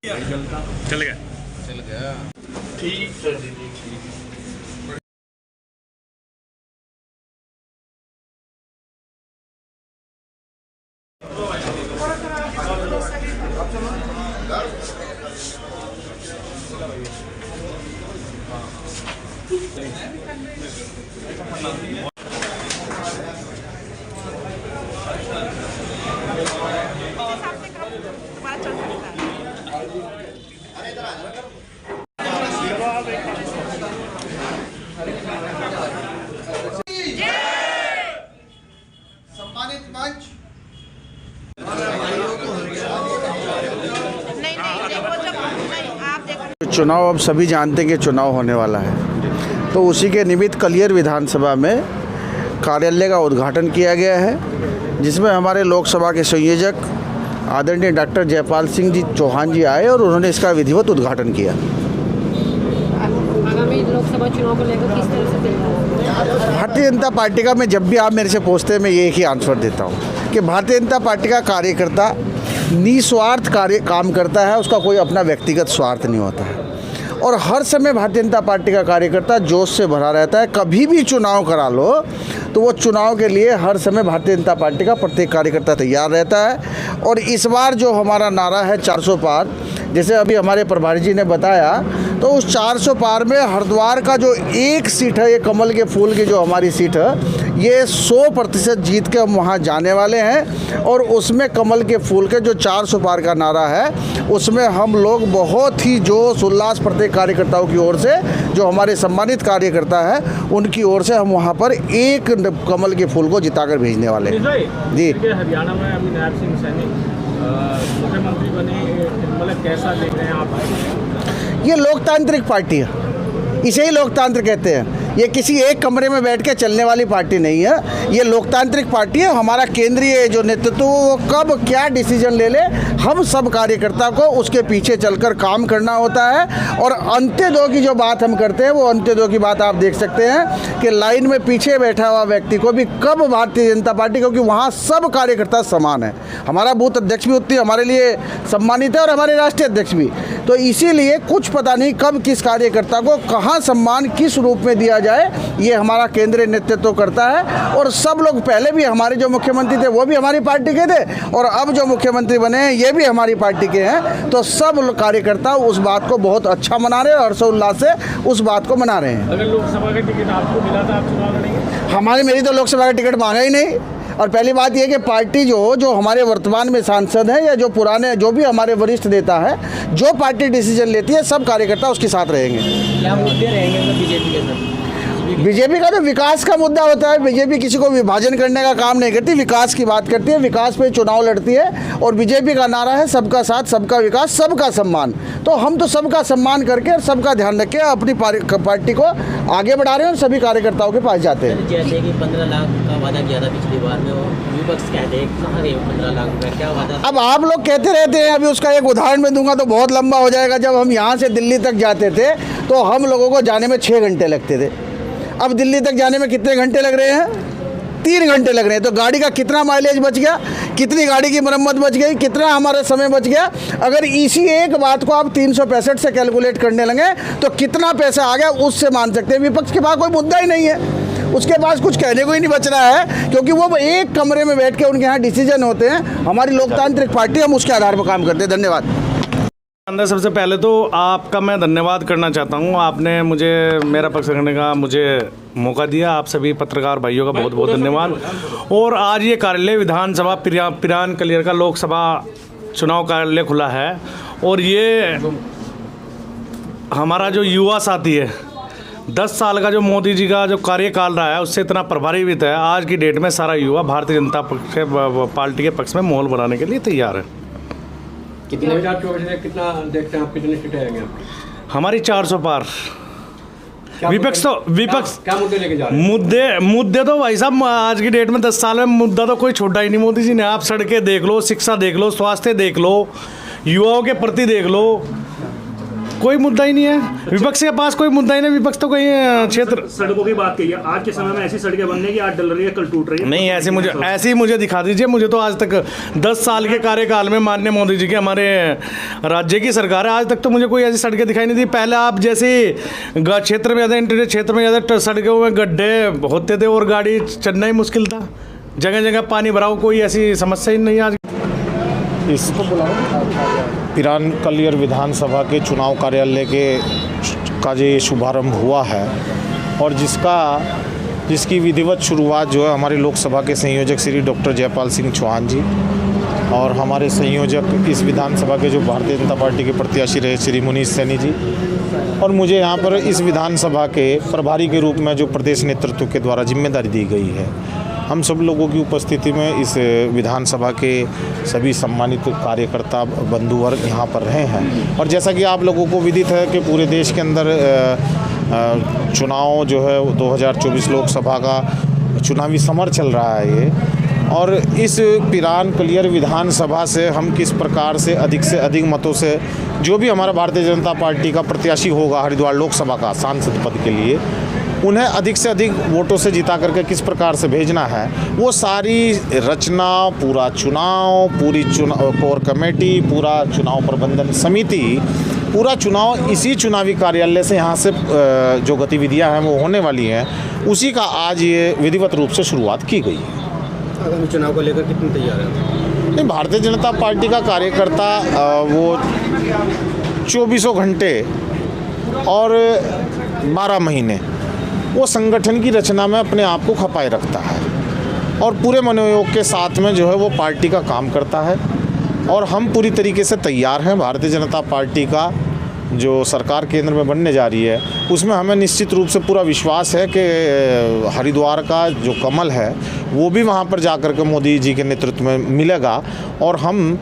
चल गया ठीक सर जी ठीक। सम्मानित मंच चुनाव अब सभी जानते हैं कि चुनाव होने वाला है, तो उसी के निमित्त कलियर विधानसभा में कार्यालय का उद्घाटन किया गया है, जिसमें हमारे लोकसभा के संयोजक आदरणीय डॉक्टर जयपाल सिंह जी चौहान जी आए और उन्होंने इसका विधिवत उद्घाटन किया। आगामी लोकसभा चुनाव को लेकर किस तरह से तैयार है? भारतीय जनता पार्टी का, मैं जब भी आप मेरे से पूछते हैं मैं एक ही आंसर देता हूँ कि भारतीय जनता पार्टी का कार्यकर्ता निस्वार्थ काम करता है, उसका कोई अपना व्यक्तिगत स्वार्थ नहीं होता है और हर समय भारतीय जनता पार्टी का कार्यकर्ता जोश से भरा रहता है। कभी भी चुनाव करा लो तो वो चुनाव के लिए हर समय भारतीय जनता पार्टी का प्रत्येक कार्यकर्ता तैयार रहता है। और इस बार जो हमारा नारा है 400 पार, जैसे अभी हमारे प्रभारी जी ने बताया, तो उस 400 पार में हरिद्वार का जो एक सीट है, ये कमल के फूल की जो हमारी सीट है, ये 100% जीत के हम वहाँ जाने वाले हैं। और उसमें कमल के फूल के जो 400 पार का नारा है, उसमें हम लोग बहुत ही जोश उल्लास प्रत्येक कार्यकर्ताओं की ओर से, जो हमारे सम्मानित कार्यकर्ता है उनकी ओर से, हम वहाँ पर एक कमल के फूल को जिताकर भेजने वाले हैं। जी, हरियाणा में अभी नायब सिंह सैनी मुख्यमंत्री बने, मतलब कैसा देख रहे हैं आप? ये लोकतांत्रिक पार्टी है, इसे ही लोकतंत्र कहते हैं। ये किसी एक कमरे में बैठ के चलने वाली पार्टी नहीं है, ये लोकतांत्रिक पार्टी है। हमारा केंद्रीय जो नेतृत्व वो कब क्या डिसीजन ले ले, हम सब कार्यकर्ता को उसके पीछे चलकर काम करना होता है। और अंत्योदय की जो बात हम करते हैं, वो अंत्योदय की बात आप देख सकते हैं कि लाइन में पीछे बैठा हुआ व्यक्ति को भी कब भारतीय जनता पार्टी, क्योंकि वहाँ सब कार्यकर्ता समान है। हमारा बूथ अध्यक्ष भी उतनी हमारे लिए सम्मानित है और हमारे राष्ट्रीय अध्यक्ष भी। तो इसीलिए कुछ पता नहीं कब किस कार्यकर्ता को कहाँ सम्मान किस रूप में दिया जाए, ये हमारा केंद्रीय नेतृत्व करता है। और सब लोग, पहले भी हमारे जो मुख्यमंत्री थे वो भी हमारी पार्टी के थे और अब जो मुख्यमंत्री बने हैं ये भी हमारी पार्टी के हैं। तो सब कार्यकर्ता उस बात को बहुत अच्छा मना रहे हैं और हर्षोल्लास से उस बात को मना रहे हैं। अगर लोकसभा का टिकट आपको मिला था, आप चुनाव लड़ेंगे? मेरी तो लोकसभा का टिकट मांगा ही नहीं। और पहली बात यह कि पार्टी जो हमारे वर्तमान में सांसद हैं या जो पुराने जो भी हमारे वरिष्ठ नेता है, जो पार्टी डिसीजन लेती है, सब कार्यकर्ता उसके साथ रहेंगे। क्या मुद्दे रहेंगे बीजेपी के साथ? बीजेपी का तो विकास का मुद्दा होता है। बीजेपी किसी को विभाजन करने का काम नहीं करती, विकास की बात करती है, विकास पे चुनाव लड़ती है। और बीजेपी का नारा है सबका साथ, सबका विकास, सबका सम्मान। तो हम तो सबका सम्मान करके और सबका ध्यान रख के अपनी पार्टी को आगे बढ़ा रहे हैं और सभी कार्यकर्ताओं के पास जाते हैं। जैसे कि 15 लाख का वादा किया था पिछली बार में, विपक्ष कहते हैं कहाँ गए 15 लाख रुपये, क्या वादा? अब आप लोग कहते रहते हैं, अभी उसका एक उदाहरण मैं दूंगा तो बहुत लंबा हो जाएगा। जब हम यहाँ से दिल्ली तक जाते थे तो हम लोगों को जाने में 6 घंटे लगते थे। अब दिल्ली तक जाने में कितने घंटे लग रहे हैं? 3 घंटे लग रहे हैं। तो गाड़ी का कितना माइलेज बच गया, कितनी गाड़ी की मरम्मत बच गई, कितना हमारा समय बच गया। अगर इसी एक बात को आप 365 से कैलकुलेट करने लगे तो कितना पैसा आ गया, उससे मान सकते हैं। विपक्ष के पास कोई मुद्दा ही नहीं है, उसके पास कुछ कहने को ही नहीं बच रहा है, क्योंकि वो एक कमरे में बैठ के उनके यहाँ डिसीजन होते हैं। हमारी लोकतांत्रिक पार्टी, हम उसके आधार पर काम करते हैं। धन्यवाद। अंदर सबसे पहले तो आपका मैं धन्यवाद करना चाहता हूँ, आपने मुझे मेरा पक्ष रखने का मुझे मौका दिया। आप सभी पत्रकार भाइयों का बहुत बहुत धन्यवाद। और आज ये कार्यालय विधानसभा पिरान कलियर का लोकसभा चुनाव कार्यालय खुला है और ये हमारा जो युवा साथी है, 10 साल का जो मोदी जी का जो कार्यकाल रहा है उससे इतना प्रभावित है। आज की डेट में सारा युवा भारतीय जनता पार्टी के पक्ष में माहौल बनाने के लिए तैयार है। कितने 2024 में कितना देखते हैं आप, कितनी सीटें आएंगे आपकी? हमारी 400 पार। विपक्ष क्या मुद्दे लेके जा रहे हैं? मुद्दे तो भाई साहब आज की डेट में 10 साल में मुद्दा तो कोई छोटा ही नहीं मोदी जी ने। आप सड़कें देख लो, शिक्षा देख लो, स्वास्थ्य देख लो, युवाओं के प्रति देख लो, कोई मुद्दा ही नहीं है, विपक्ष के पास कोई मुद्दा ही नहीं। विपक्ष तो कहीं क्षेत्र सड़कों की बात कही है, आज के समय में ऐसी सड़कें बनने की आज डल रही है, कल टूट रही है। नहीं, ऐसी मुझे दिखा दीजिए। मुझे तो आज तक 10 साल के कार्यकाल में माननीय मोदी जी के हमारे राज्य की सरकार है, आज तक तो मुझे कोई ऐसी सड़कें दिखाई नहीं दी। पहले आप जैसे क्षेत्र में ज़्यादा, इंटीरियर क्षेत्र में ज़्यादा सड़कों में गड्ढे होते थे और गाड़ी चलना ही मुश्किल था, जगह जगह पानी भरा हो, कोई ऐसी समस्या ही नहीं आज। इसको पिरान कलियर विधानसभा के चुनाव कार्यालय का जो शुभारंभ हुआ है और जिसकी विधिवत शुरुआत जो है हमारे लोकसभा के संयोजक श्री डॉक्टर जयपाल सिंह चौहान जी और हमारे संयोजक इस विधानसभा के जो भारतीय जनता पार्टी के प्रत्याशी रहे श्री मुनीष सैनी जी, और मुझे यहाँ पर इस विधानसभा के प्रभारी के रूप में जो प्रदेश नेतृत्व के द्वारा जिम्मेदारी दी गई है, हम सब लोगों की उपस्थिति में इस विधानसभा के सभी सम्मानित कार्यकर्ता बंधु वर्ग यहाँ पर रहे हैं। और जैसा कि आप लोगों को विदित है कि पूरे देश के अंदर चुनाव जो है 2024 लोकसभा का चुनावी समर चल रहा है ये, और इस पिरान कलियर विधानसभा से हम किस प्रकार से अधिक मतों से जो भी हमारा भारतीय जनता पार्टी का प्रत्याशी होगा हरिद्वार लोकसभा का सांसद पद के लिए, उन्हें अधिक से अधिक वोटों से जिता करके किस प्रकार से भेजना है, वो सारी रचना, पूरा चुनाव, पूरी चुनाव कोर कमेटी, पूरा चुनाव प्रबंधन समिति, पूरा चुनाव इसी चुनावी कार्यालय से यहाँ से जो गतिविधियाँ हैं वो होने वाली हैं, उसी का आज ये विधिवत रूप से शुरुआत की गई है। आगामी चुनाव को लेकर कितने तैयार हैं? नहीं, भारतीय जनता पार्टी का कार्यकर्ता वो 24 घंटे और 12 महीने वो संगठन की रचना में अपने आप को खपाए रखता है और पूरे मनोयोग के साथ में जो है वो पार्टी का काम करता है। और हम पूरी तरीके से तैयार हैं। भारतीय जनता पार्टी का जो सरकार केंद्र में बनने जा रही है उसमें हमें निश्चित रूप से पूरा विश्वास है कि हरिद्वार का जो कमल है वो भी वहाँ पर जाकर के मोदी जी के नेतृत्व में मिलेगा और हम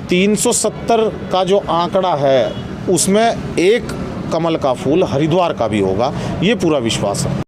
370 का जो आंकड़ा है उसमें एक कमल का फूल हरिद्वार का भी होगा, ये पूरा विश्वास है।